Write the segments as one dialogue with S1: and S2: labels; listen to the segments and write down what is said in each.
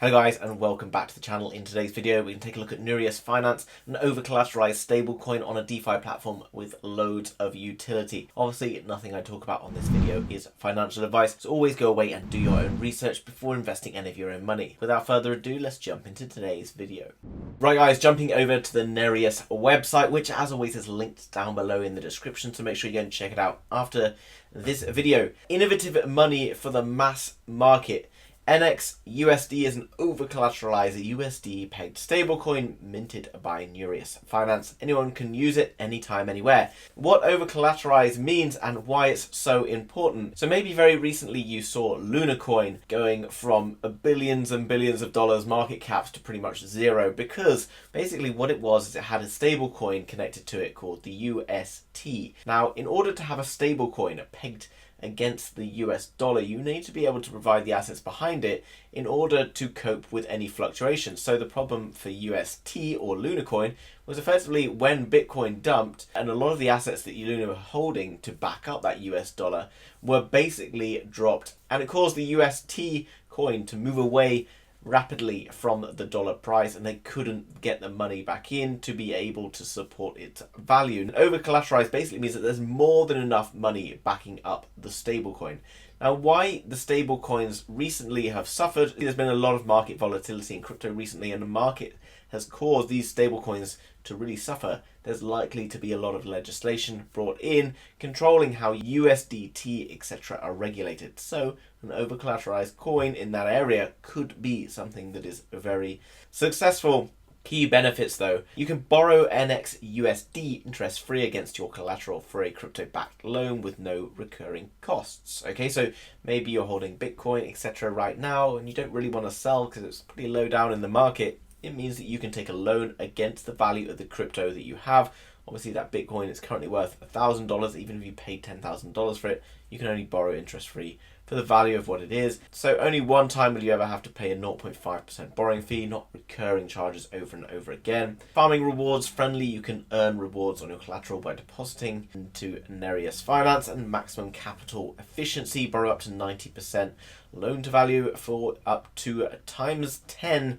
S1: Hello guys and welcome back to the channel. In today's video we can take a look at Nereus.finance, an over-collateralized stablecoin on a DeFi platform with loads of utility. Obviously nothing I talk about on this video is financial advice, so always go away and do your own research before investing any of your own money. Without further ado, let's jump into today's video. Right guys, jumping over to the Nereus website, which as always is linked down below in the description, so make sure you go and check it out after this video. Innovative money for the mass market. NXUSD is an over-collateralized USD pegged stablecoin minted by Nereus.finance. Anyone can use it anytime, anywhere. What over-collateralized means and why it's so important. So maybe very recently you saw Luna coin going from billions and billions of dollars market caps to pretty much zero, because basically what it was is it had a stablecoin connected to it called the UST. Now, in order to have a stablecoin pegged against the US dollar, you need to be able to provide the assets behind it in order to cope with any fluctuations. So the problem for UST or Luna coin was effectively when Bitcoin dumped and a lot of the assets that Luna were holding to back up that US dollar were basically dropped, and it caused the UST coin to move away rapidly from the dollar price, and they couldn't get the money back in to be able to support its value. And over-collateralized basically means that there's more than enough money backing up the stablecoin. Now, why the stablecoins recently have suffered, there's been a lot of market volatility in crypto recently, and the market has caused these stablecoins to really suffer. There's likely to be a lot of legislation brought in controlling how USDT, etc. are regulated. So an over-collateralized coin in that area could be something that is very successful. Key benefits though: you can borrow NXUSD interest-free against your collateral for a crypto-backed loan with no recurring costs. Okay, so maybe you're holding Bitcoin, etc. right now and you don't really want to sell because it's pretty low down in the market. It means that you can take a loan against the value of the crypto that you have. Obviously that Bitcoin is currently worth $1,000. Even if you paid $10,000 for it, you can only borrow interest-free for the value of what it is. So only one time will you ever have to pay a 0.5% borrowing fee, not recurring charges over and over again. Farming rewards friendly, you can earn rewards on your collateral by depositing into Nereus.finance, and maximum capital efficiency, borrow up to 90%, loan to value for up to times 10x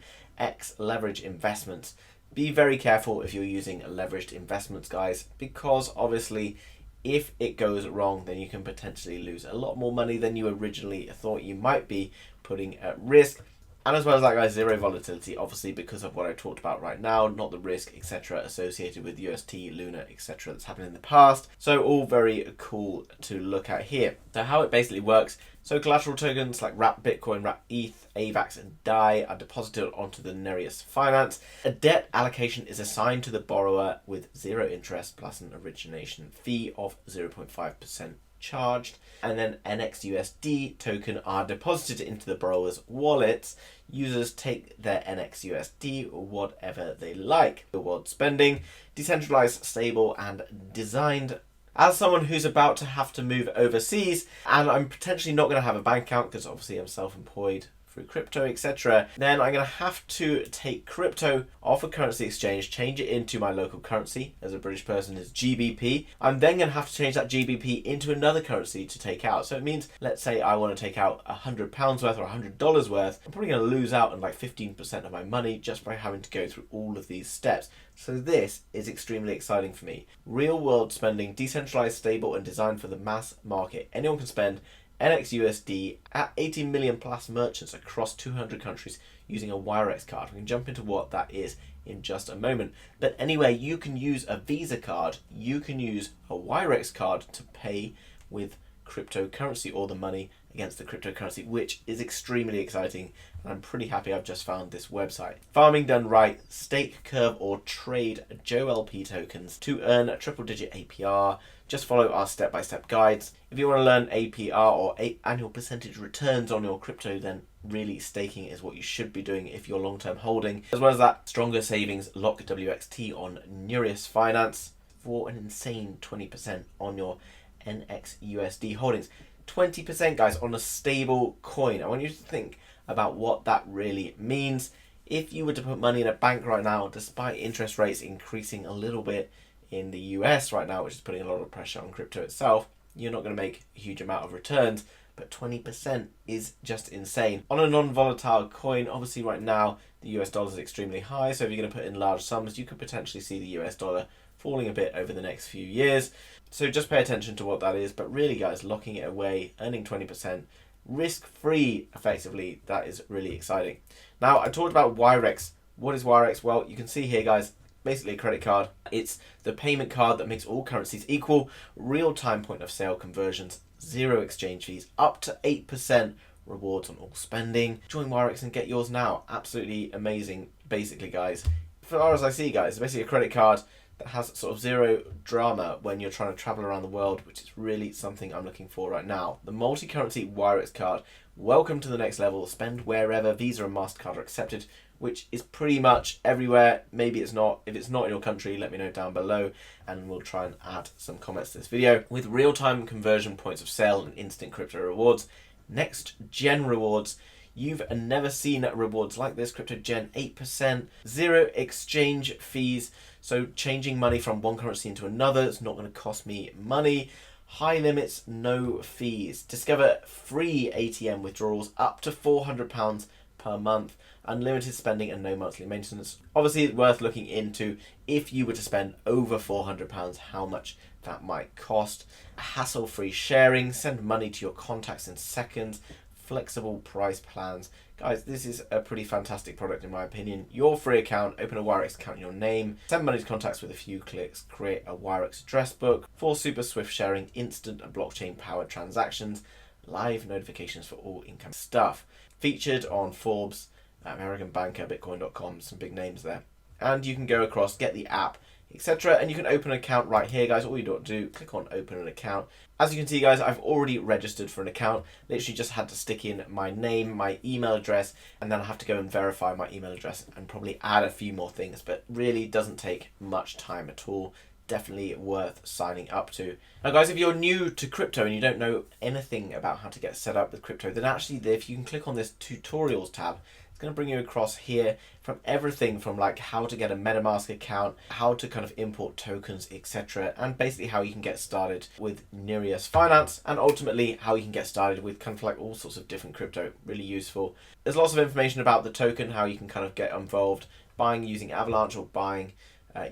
S1: leverage investments. Be very careful if you're using leveraged investments, guys, because obviously if it goes wrong, then you can potentially lose a lot more money than you originally thought you might be putting at risk. And as well as that, guys, zero volatility, obviously because of what I talked about right now, not the risk, etc. associated with UST, Luna, etc. that's happened in the past. So all very cool to look at here. So how it basically works: so collateral tokens like Wrap Bitcoin, Wrap ETH, AVAX and DAI are deposited onto the Nereus.finance. A debt allocation is assigned to the borrower with zero interest plus an origination fee of 0.5% charged, and then NXUSD token are deposited into the borrower's wallets. Users take their NXUSD whatever they like. Reward spending, decentralized, stable and designed. As someone who's about to have to move overseas, and I'm potentially not going to have a bank account because obviously I'm self-employed through crypto, etc., then I'm going to have to take crypto off a currency exchange, change it into my local currency, as a British person is GBP. I'm then going to have to change that GBP into another currency to take out. So it means, let's say I want to take out £100 worth or $100 worth, I'm probably going to lose out on like 15% of my money just by having to go through all of these steps. So this is extremely exciting for me. Real world spending, decentralized, stable and designed for the mass market. Anyone can spend NXUSD at 80 million plus merchants across 200 countries using a WireX card. We can jump into what that is in just a moment. But anyway, you can use a Visa card, you can use a WireX card to pay with cryptocurrency or the money against the cryptocurrency, which is extremely exciting, and I'm pretty happy I've just found this website. Farming done right: stake, curve or trade JOLP tokens to earn a triple-digit APR. Just follow our step-by-step guides. If you want to learn APR or annual percentage returns on your crypto, then really staking is what you should be doing if you're long-term holding. As well as that, stronger savings, lock WXT on Nereus.finance for an insane 20% on your NXUSD holdings. 20%, guys, on a stable coin. I want you to think about what that really means. If you were to put money in a bank right now, despite interest rates increasing a little bit in the US right now, which is putting a lot of pressure on crypto itself, you're not going to make a huge amount of returns. but 20% is just insane. On a non-volatile coin, obviously right now the US dollar is extremely high, so if you're going to put in large sums, you could potentially see the US dollar falling a bit over the next few years. So just pay attention to what that is, but really guys, locking it away, earning 20%, risk-free effectively, that is really exciting. Now I talked about Wirex. What is Wirex? Well, you can see here guys, basically a credit card. It's the payment card that makes all currencies equal, real-time point of sale conversions, 0 exchange fees, up to 8% rewards on all spending. Join Wirex and get yours now. Absolutely amazing, basically guys. As far as I see guys, it's basically a credit card that has sort of zero drama when you're trying to travel around the world, which is really something I'm looking for right now. The multi-currency Wirex card, welcome to the next level. Spend wherever Visa and MasterCard are accepted, which is pretty much everywhere. Maybe it's not. If it's not in your country, let me know down below and we'll try and add some comments to this video. With real-time conversion points of sale and instant crypto rewards, next gen rewards, you've never seen rewards like this. Crypto Gen 8%, 0 exchange fees. So changing money from one currency into another, it's not going to cost me money. High limits, no fees. Discover free ATM withdrawals up to £400 per month. Unlimited spending and no monthly maintenance. Obviously, it's worth looking into if you were to spend over £400, how much that might cost. Hassle-free sharing, send money to your contacts in seconds. Flexible price plans. Guys, this is a pretty fantastic product in my opinion. Your free account, open a Wirex account in your name, send money to contacts with a few clicks, create a Wirex address book, for super swift sharing, instant and blockchain powered transactions, live notifications for all income stuff. Featured on Forbes, American Banker, Bitcoin.com, some big names there. And you can go across, get the app, etc. And you can open an account right here, guys. All you got to do, click on open an account. As you can see, guys, I've already registered for an account. Literally just had to stick in my name, my email address, and then I have to go and verify my email address and probably add a few more things, but really doesn't take much time at all. Definitely worth signing up to. Now guys, if you're new to crypto and you don't know anything about how to get set up with crypto, then actually if you can click on this tutorials tab, it's going to bring you across here from everything from like how to get a MetaMask account, how to kind of import tokens, etc. And basically how you can get started with Nereus.finance and ultimately how you can get started with kind of like all sorts of different crypto. Really useful. There's lots of information about the token, how you can kind of get involved, buying using Avalanche or buying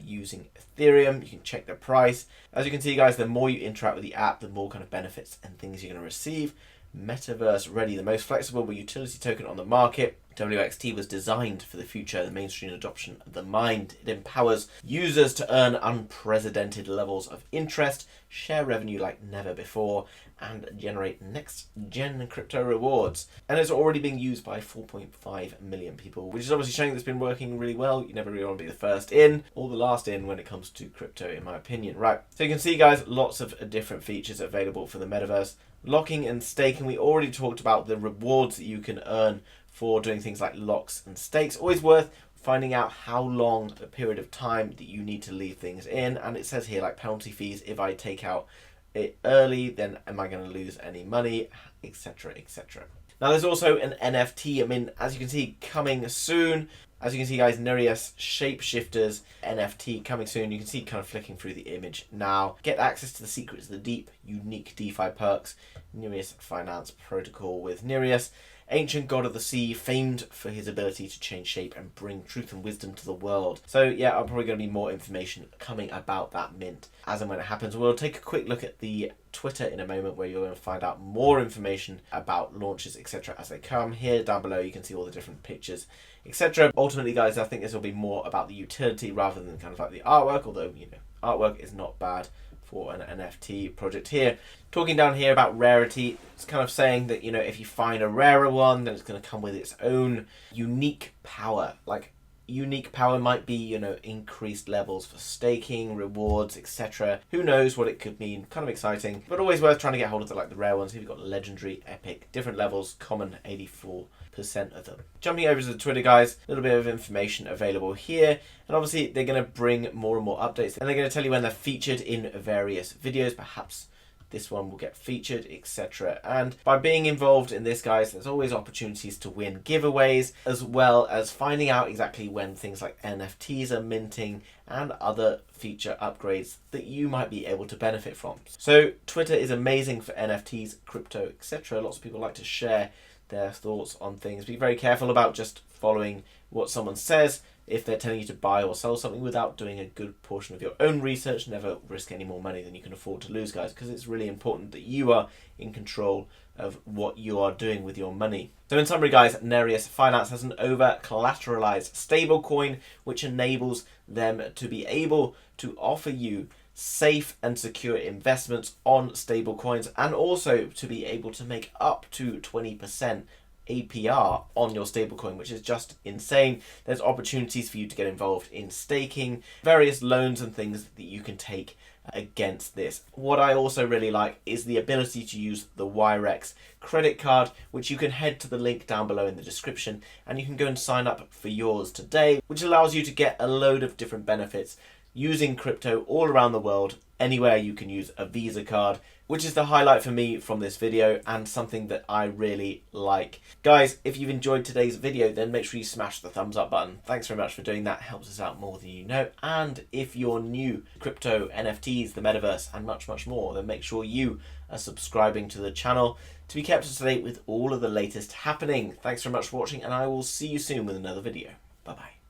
S1: using Ethereum. You can check the price. As you can see guys, the more you interact with the app, the more kind of benefits and things you're going to receive. Metaverse ready, the most flexible utility token on the market. WXT was designed for the future, the mainstream adoption of the mind. It empowers users to earn unprecedented levels of interest, share revenue like never before, and generate next-gen crypto rewards. And it's already being used by 4.5 million people, which is obviously showing that it's been working really well. You never really want to be the first in or the last in when it comes to crypto, in my opinion. Right, so you can see, guys, lots of different features available for the metaverse. Locking and staking, we already talked about the rewards that you can earn for doing things like locks and stakes. Always worth finding out how long a period of time that you need to leave things in. And it says here like penalty fees, if I take out it early, then am I going to lose any money, etc, etc. Now there's also an NFT, I mean, as you can see, coming soon. As you can see, guys, Nereus Shapeshifters NFT coming soon. You can see kind of flicking through the image now. Get access to the secrets of the deep, unique DeFi perks. Nereus.finance protocol with Nereus, ancient god of the sea, famed for his ability to change shape and bring truth and wisdom to the world. So yeah, I'm probably going to be more information coming about that mint as and when it happens. We'll take a quick look at the Twitter in a moment where you're going to find out more information about launches, etc. as they come. Here down below you can see all the different pictures, etc. Ultimately, guys, I think this will be more about the utility rather than kind of like the artwork, although, you know, artwork is not bad for an NFT project. Here, talking down here about rarity, it's kind of saying that, you know, if you find a rarer one, then it's going to come with its own unique power. Like, unique power might be, you know, increased levels for staking, rewards, etc. Who knows what it could mean? Kind of exciting, but always worth trying to get hold of the rare ones. Here we've got legendary, epic, different levels, common 84% of them. Jumping over to the Twitter, guys, a little bit of information available here, and obviously they're going to bring more and more updates, and they're going to tell you when they're featured in various videos. Perhaps this one will get featured, etc. And by being involved in this, guys, there's always opportunities to win giveaways, as well as finding out exactly when things like NFTs are minting and other feature upgrades that you might be able to benefit from. So Twitter is amazing for NFTs, crypto, etc. Lots of people like to share their thoughts on things. Be very careful about just following what someone says if they're telling you to buy or sell something without doing a good portion of your own research. Never risk any more money than you can afford to lose, guys, because it's really important that you are in control of what you are doing with your money. So in summary, guys, Nereus.finance has an over-collateralised stablecoin, which enables them to be able to offer you safe and secure investments on stablecoins, and also to be able to make up to 20% APR on your stablecoin, which is just insane. There's opportunities for you to get involved in staking, various loans and things that you can take against this. What I also really like is the ability to use the Wirex credit card, which you can head to the link down below in the description, and you can go and sign up for yours today, which allows you to get a load of different benefits using crypto all around the world. Anywhere you can use a Visa card, which is the highlight for me from this video and something that I really like. Guys, if you've enjoyed today's video, then make sure you smash the thumbs up button. Thanks very much for doing that. Helps us out more than you know. And if you're new, crypto, NFTs, the metaverse, and much, much more, then make sure you are subscribing to the channel to be kept up to date with all of the latest happening. Thanks very much for watching, and I will see you soon with another video. Bye-bye.